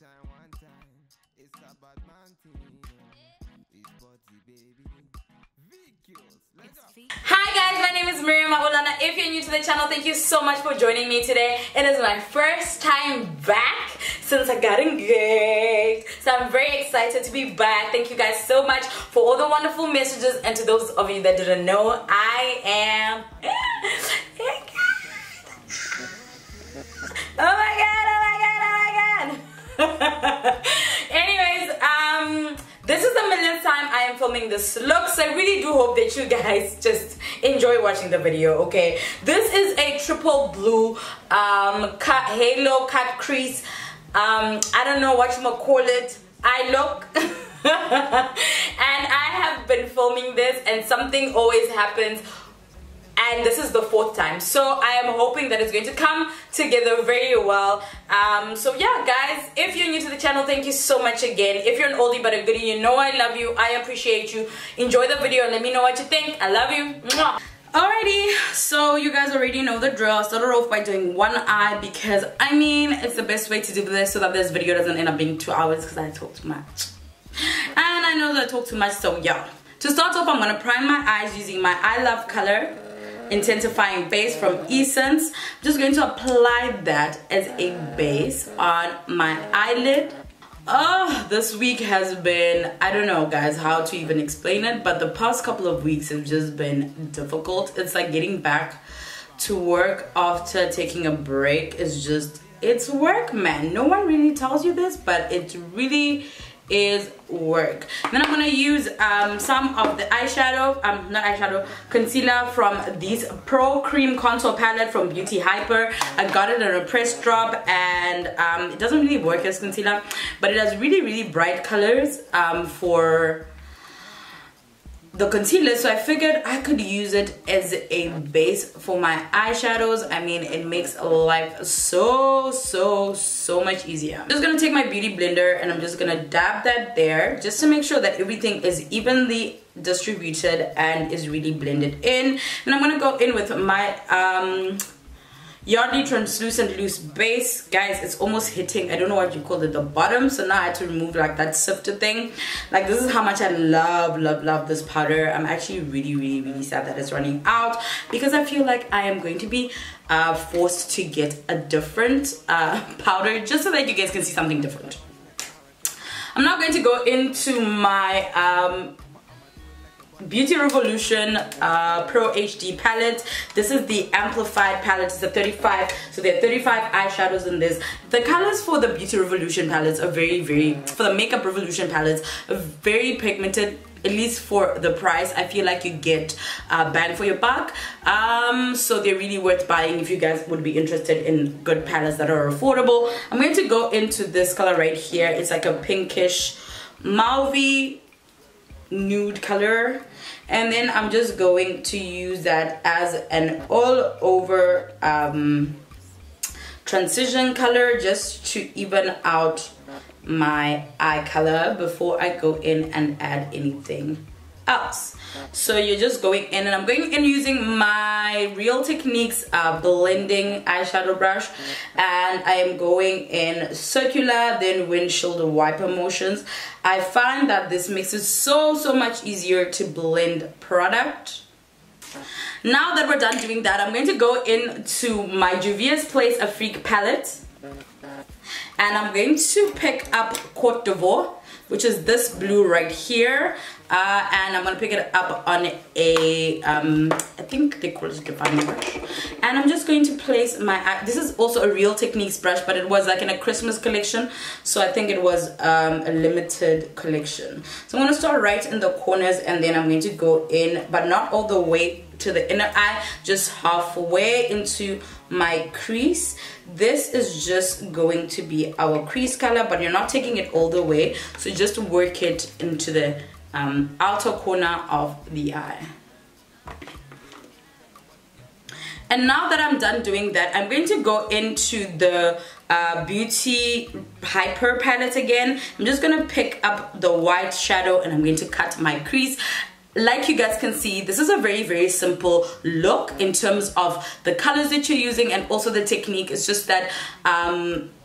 one time. It's about mountain. It's party, baby. Hi guys, my name is Miriam Maulana. If you're new to the channel, thank you so much for joining me today. It is my first time back since I got engaged, so I'm very excited to be back. Thank you guys so much for all the wonderful messages, and to those of you that didn't know, I am oh my god, oh my god, oh my god. Anyways, this is the millionth time I am filming this look, so I really do hope that you guys just enjoy watching the video, okay? This is a triple blue cut halo cut crease, I don't know what you might call it, eye look. And I have been filming this and something always happens, and this is the fourth time, so I am hoping that it's going to come together very well. So yeah guys, if you're new to the channel, thank you so much again. If you're an oldie but a goodie, you know I love you, I appreciate you. Enjoy the video and let me know what you think. I love you. Mwah. Alrighty, so you guys already know the drill. I started off by doing one eye because I mean it's the best way to do this so that this video doesn't end up being 2 hours because I talk too much. And I know that I talk too much, so yeah. To start off, I'm gonna prime my eyes using my I Love color intensifying base from Essence. I'm just going to apply that as a base on my eyelid. Oh, this week has been, I don't know guys how to even explain it, but the past couple of weeks have just been difficult. It's like getting back to work after taking a break is just, it's work, man. No one really tells you this, but it really is work. Then I'm gonna use some of the eyeshadow, not eyeshadow, concealer from this Pro Cream Contour Palette from Beauty Hyper. I got it in a press drop, and it doesn't really work as concealer, but it has really bright colors for the concealer, so I figured I could use it as a base for my eyeshadows. I mean, it makes life so much easier. I'm just gonna take my beauty blender and I'm just gonna dab that there just to make sure that everything is evenly distributed and is really blended in. And I'm gonna go in with my Yardley translucent loose base. Guys, it's almost hitting, I don't know what you call it, the bottom, so now I had to remove like that sifter thing. Like, this is how much I love this powder. I'm actually really sad that it's running out because I feel like I am going to be forced to get a different powder just so that you guys can see something different. I'm now going to go into my Beauty Revolution Pro HD palette. This is the amplified palette. It's a 35, so there are 35 eyeshadows in this. The colors for the Beauty Revolution palettes are very for the Makeup Revolution palettes are very pigmented, at least for the price. I feel like you get bang for your buck, so they're really worth buying if you guys would be interested in good palettes that are affordable. I'm going to go into this color right here. It's like a pinkish mauvey nude color, and then I'm just going to use that as an all over transition color just to even out my eye color before I go in and add anything else. So you're just going in, and I'm going in using my Real Techniques blending eyeshadow brush, and I am going in circular then windshield wiper motions. I find that this makes it so much easier to blend product. Now that we're done doing that, I'm going to go into my Juvia's Place A Freak palette, and I'm going to pick up Cote d'Ivoire, which is this blue right here, and I'm gonna pick it up on a I think they call it a defining brush, and I'm just going to place my this is also a Real Techniques brush, but it was like in a Christmas collection, so I think it was a limited collection. So I'm gonna start right in the corners, and then I'm going to go in, but not all the way to the inner eye, just halfway into my crease. This is just going to be our crease color, but you're not taking it all the way, so just work it into the outer corner of the eye. And now that I'm done doing that, I'm going to go into the Beauty Hyper palette again. I'm just going to pick up the white shadow, and I'm going to cut my crease. like you guys can see, this is a very simple look in terms of the colors that you're using and also the technique. It's just that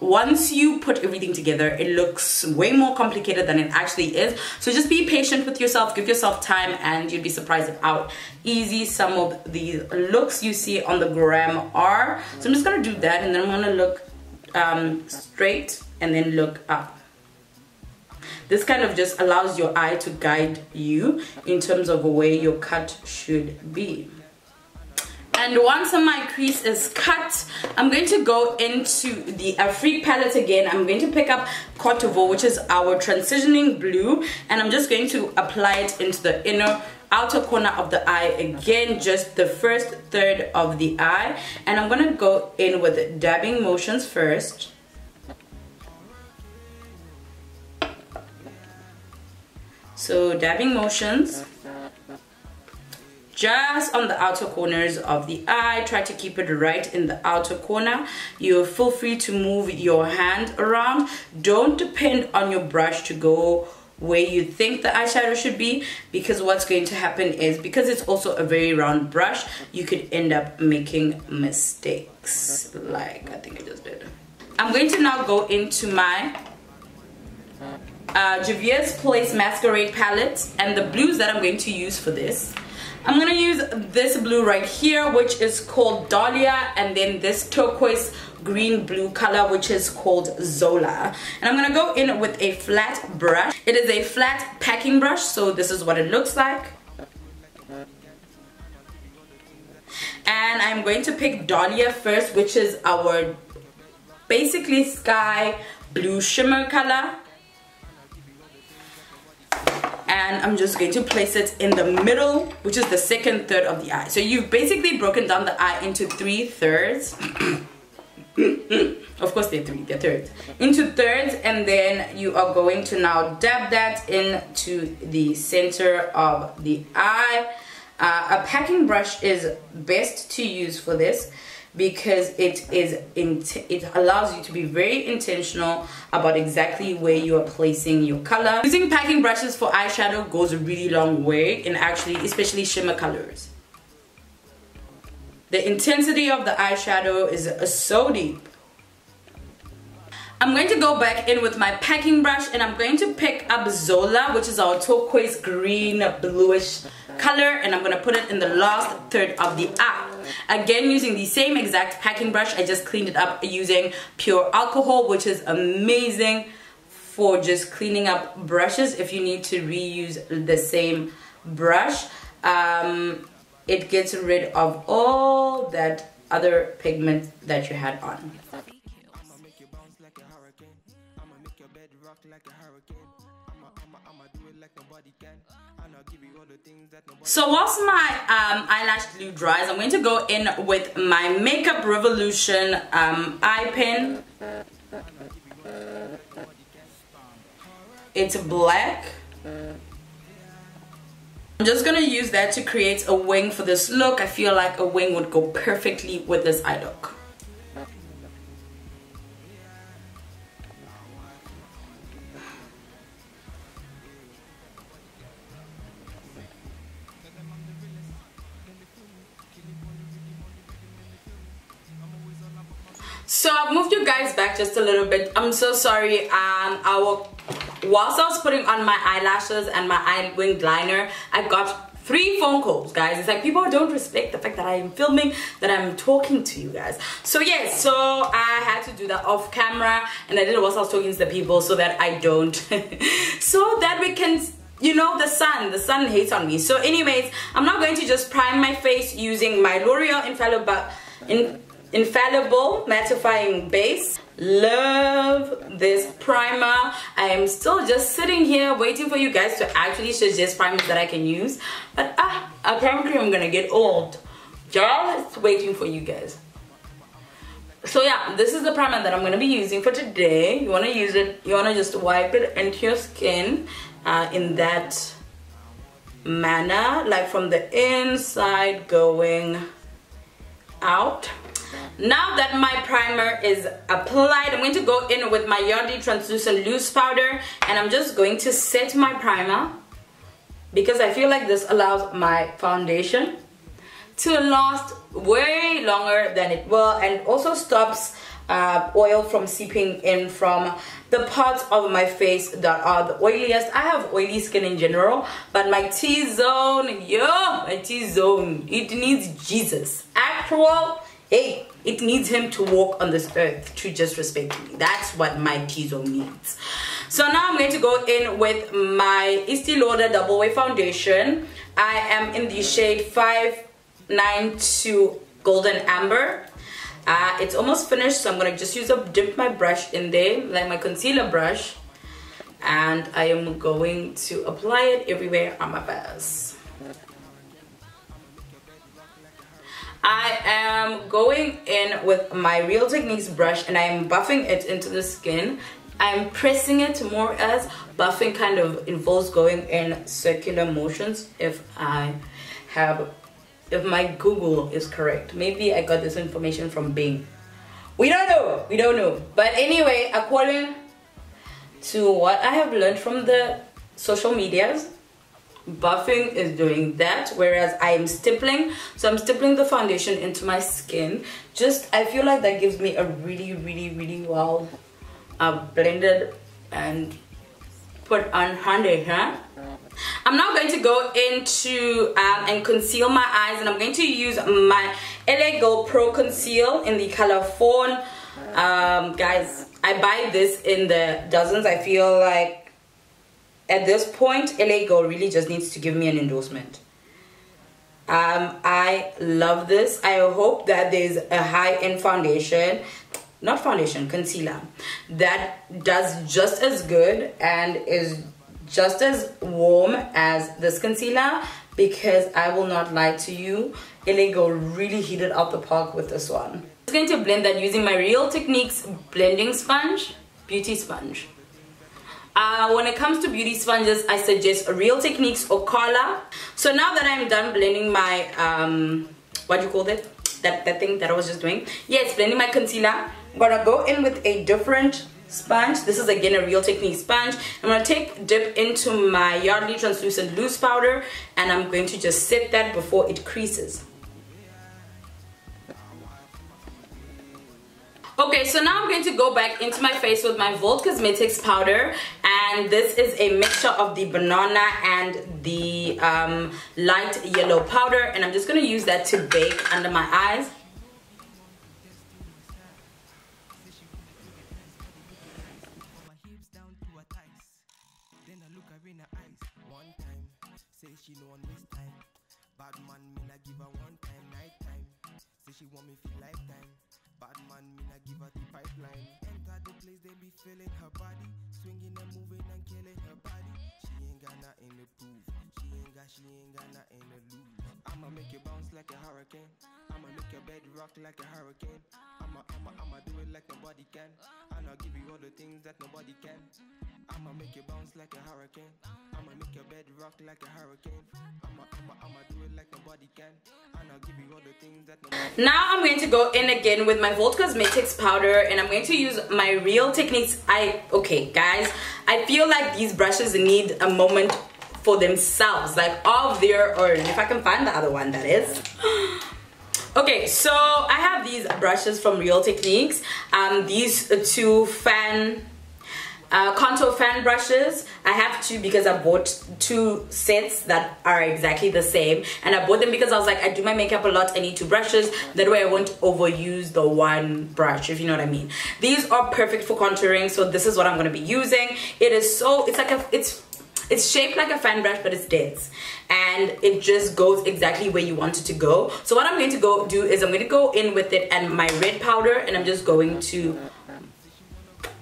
once you put everything together, it looks way more complicated than it actually is. So just be patient with yourself, give yourself time, and you'd be surprised at how easy some of these looks you see on the gram are. So I'm just gonna do that, and then I'm gonna look straight and then look up. This kind of just allows your eye to guide you in terms of where your cut should be. And once my crease is cut, I'm going to go into the Afrique palette again. I'm going to pick up Cote d'Ivoire, which is our transitioning blue, and I'm just going to apply it into the outer corner of the eye again, just the first third of the eye. And I'm going to go in with dabbing motions first. So dabbing motions just on the outer corners of the eye. Try to keep it right in the outer corner. You feel free to move your hand around. Don't depend on your brush to go where you think the eyeshadow should be, because what's going to happen is, because it's also a very round brush, you could end up making mistakes like I think I just did. I'm going to now go into my Javier's Place Masquerade palette, and the blues that I'm going to use for this, I'm going to use this blue right here, which is called Dahlia, and then this turquoise green blue color, which is called Zola. And I'm going to go in with a flat brush. It is a flat packing brush, so this is what it looks like. And I'm going to pick Dahlia first, which is our basically sky blue shimmer color. And I'm just going to place it in the middle, which is the second third of the eye. So you've basically broken down the eye into 3/3. Of course they're thirds. Into thirds, and then you are going to now dab that into the center of the eye. A packing brush is best to use for this, because it allows you to be very intentional about exactly where you are placing your color. Using packing brushes for eyeshadow goes a really long way in actually, especially shimmer colors. The intensity of the eyeshadow is so deep. I'm going to go back in with my packing brush, and I'm going to pick up Zola, which is our turquoise green bluish color, and I'm going to put it in the last third of the eye. Again, using the same exact packing brush, I just cleaned it up using pure alcohol, which is amazing for just cleaning up brushes if you need to reuse the same brush. It gets rid of all that other pigment that you had on. So whilst my eyelash glue dries, I'm going to go in with my Makeup Revolution eye pen. It's black. I'm just going to use that to create a wing for this look. I feel like a wing would go perfectly with this eye look. So I've moved you guys back just a little bit. I'm so sorry. Whilst I was putting on my eyelashes and my eye winged liner, I got 3 phone calls, guys. It's like people don't respect the fact that I am filming, that I'm talking to you guys. So yes, so I had to do that off camera, and I did it whilst I was talking to the people so that I don't, so that we can, you know, the sun hates on me. So anyways, I'm now going to just prime my face using my L'Oreal Infallible mattifying base. Love this primer. I am still just sitting here waiting for you guys to actually suggest primers that I can use, but apparently I'm gonna get old just waiting for you guys. So yeah, this is the primer that I'm gonna be using for today. You want to use it, you want to just wipe it into your skin in that manner, like from the inside going out. Now that my primer is applied, I'm going to go in with my Yardley Translucent Loose Powder, and I'm just going to set my primer because I feel like this allows my foundation to last way longer than it will, and also stops oil from seeping in from the parts of my face that are the oiliest. I have oily skin in general, but my T-zone, my T-zone, it needs Jesus. Actual, hey, it needs him to walk on this earth to just respect me. That's what my T-zone needs. So now I'm going to go in with my Estee Lauder Double Wear Foundation. I am in the shade 592 Golden Amber. It's almost finished, so I'm going to just dip my brush in there, like my concealer brush. And I am going to apply it everywhere on my face. I am going in with my Real Techniques brush and I am buffing it into the skin. I'm pressing it more, as buffing kind of involves going in circular motions, if my Google is correct. Maybe I got this information from Bing. We don't know. But anyway, according to what I have learned from the social medias, buffing is doing that, whereas I am stippling. So I'm stippling the foundation into my skin. I feel like that gives me a really well blended and put on foundation. I'm now going to go into and conceal my eyes, and I'm going to use my LA Girl Pro Conceal in the color Fawn. Guys, I buy this in the dozens. I feel like at this point, LA Girl really just needs to give me an endorsement. I love this. I hope that there's a high-end foundation, not foundation, concealer, that does just as good and is just as warm as this concealer, because I will not lie to you, LA Girl really hit it out the park with this one. I'm just going to blend that using my Real Techniques blending sponge, beauty sponge. When it comes to beauty sponges, I suggest Real Techniques or Carla. So now that I'm done blending my what do you call it, that thing that I was just doing, yes, blending my concealer, I'm gonna go in with a different sponge. This is again a Real Techniques sponge. I'm gonna dip into my Yardley translucent loose powder, and I'm going to just set that before it creases. Okay, so now I'm going to go back into my face with my Volt Cosmetics powder, and this is a mixture of the banana and the light yellow powder, and I'm just going to use that to bake under my eyes. She want me feel lifetime. Bad man, me not give her the pipeline. Enter the place, they be feeling her body, swinging and moving and killing her body. She ain't got nothing to prove. She ain't got nothing to lose. I'ma make you bounce like a hurricane. I'ma make your bed rock like a hurricane. I'ma do it like nobody can. And I'll give you all the things that nobody can. I'ma make you bounce like a hurricane. I'ma make your bed rock like a hurricane. I'ma do it like nobody can. And I'll give you all the things that nobody can. Now I'm going to go in again with my Volt Cosmetics powder, and I'm going to use my Real Techniques. Okay guys, I feel like these brushes need a moment for themselves, like of their own, if I can find the other one, that is. Okay, so I have these brushes from Real Techniques. These two contour fan brushes. I have two because I bought two sets that are exactly the same, and I bought them because I was like, I do my makeup a lot, I need two brushes, that way I won't overuse the one brush, if you know what I mean. These are perfect for contouring, so this is what I'm going to be using. It's shaped like a fan brush, but it's dense, and it just goes exactly where you want it to go. So what I'm going to do is I'm going to go in with it and my red powder, and I'm just going to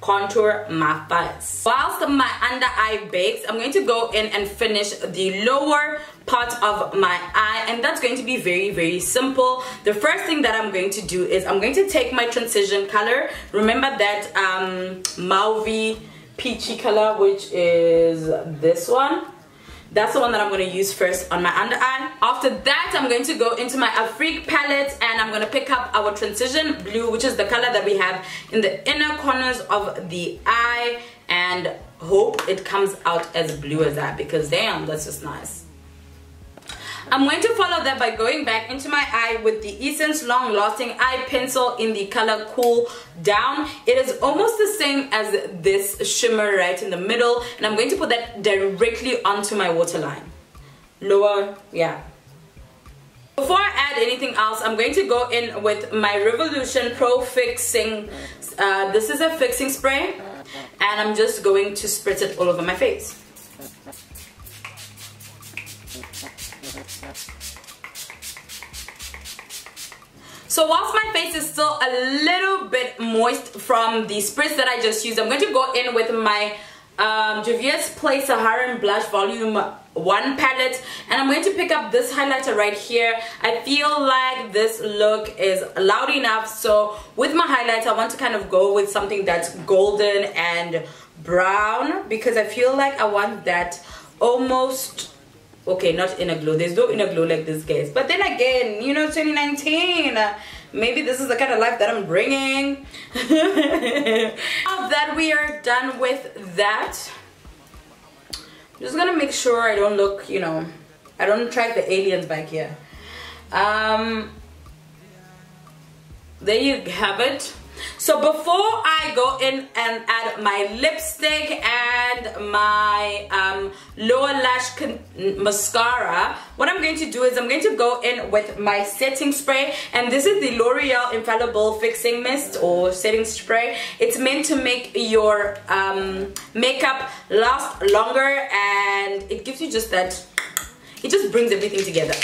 contour my face. Whilst my under eye bakes, I'm going to go in and finish the lower part of my eye, and that's going to be very simple. The first thing that I'm going to do is I'm going to take my transition color. Remember that mauvey peachy color, which is this one. That's the one that I'm going to use first on my under eye. After that, I'm going to go into my Afrique palette, and I'm going to pick up our transition blue, which is the color that we have in the inner corners of the eye, and hope it comes out as blue as that, because damn, that's just nice. I'm going to follow that by going back into my eye with the Essence Long Lasting Eye Pencil in the color Cool Down. It is almost the same as this shimmer right in the middle, and I'm going to put that directly onto my waterline. Lower, yeah. Before I add anything else, I'm going to go in with my Revolution Pro Fixing. This is a fixing spray, and I'm just going to spritz it all over my face. So whilst my face is still a little bit moist from the spritz that I just used, I'm going to go in with my Juvia's Place Saharan Blush Volume 1 palette, and I'm going to pick up this highlighter right here. I feel like this look is loud enough, so with my highlighter I want to kind of go with something that's golden and brown, because I feel like I want that almost, okay, not inner glow, there's no inner glow like this, guys, but then again, you know, 2019, maybe this is the kind of life that I'm bringing. Now that we are done with that, I'm just gonna make sure I don't look, you know, I don't attract the aliens back here. There you have it. So before I go in and add my lipstick and my lower lash mascara, what I'm going to do is I'm going to go in with my setting spray, and this is the L'Oreal Infallible Fixing Mist or setting spray. It's meant to make your makeup last longer, and it gives you just that, it just brings everything together.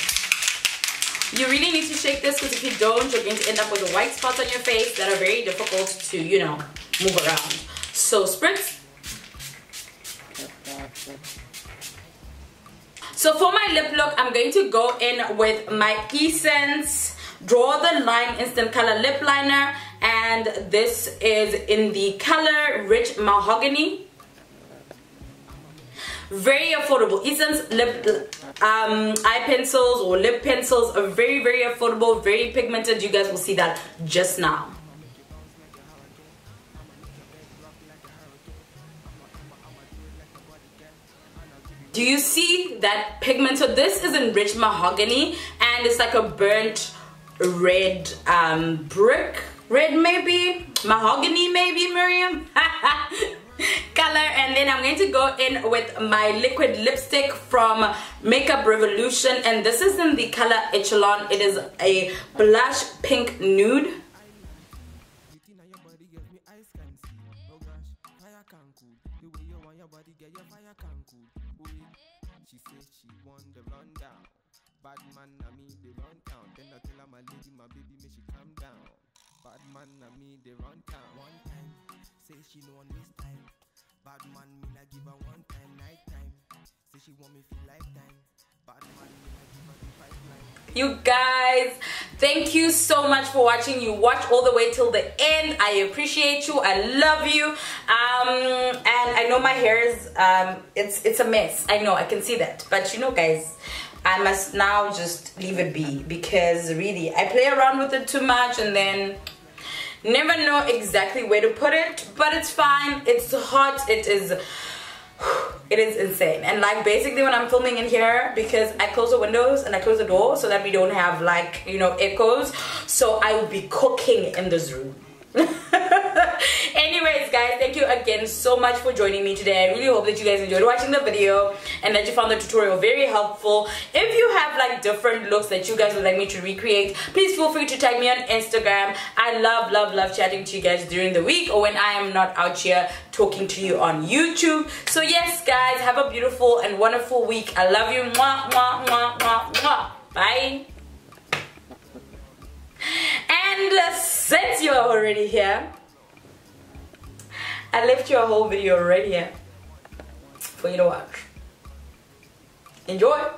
You really need to shake this, because if you don't, you're going to end up with white spots on your face that are very difficult to, you know, move around. So spritz. So for my lip look, I'm going to go in with my Essence Draw the Line Instant Color Lip Liner, and this is in the color Rich Mahogany. Very affordable. Essence lip eye pencils or lip pencils are very, very affordable, very pigmented. You guys will see that just now. Do you see that pigment? So this is in Rich Mahogany, and it's like a burnt red brick red, maybe mahogany, maybe, Miriam. Color. And then I'm going to go in with my liquid lipstick from Makeup Revolution, and this is in the color Echelon. It is a blush pink nude. She know on this time. Bad man, me na give her one time, night time. Say she want me for lifetime. Bad man, me na give her the pipeline. You guys, thank you so much for watching. You watch all the way till the end. I appreciate you. I love you. And I know my hair is it's a mess. I know, I can see that. But you know, guys, I must now just leave it be, because really I play around with it too much and then never know exactly where to put it. But it's fine, it's hot, it is insane. And like basically when I'm filming in here, because I close the windows and I close the door so that we don't have, like, you know, echoes, so I will be cooking in this room. Anyways guys, thank you again so much for joining me today. I really hope that you guys enjoyed watching the video and that you found the tutorial very helpful. If you have like different looks that you guys would like me to recreate, please feel free to tag me on Instagram. I love chatting to you guys during the week or when I am not out here talking to you on YouTube. So yes guys, have a beautiful and wonderful week. I love you. Mwah, mwah, mwah, mwah, mwah. Bye. And since you're already here, I left you a whole video right here for you to watch. Enjoy!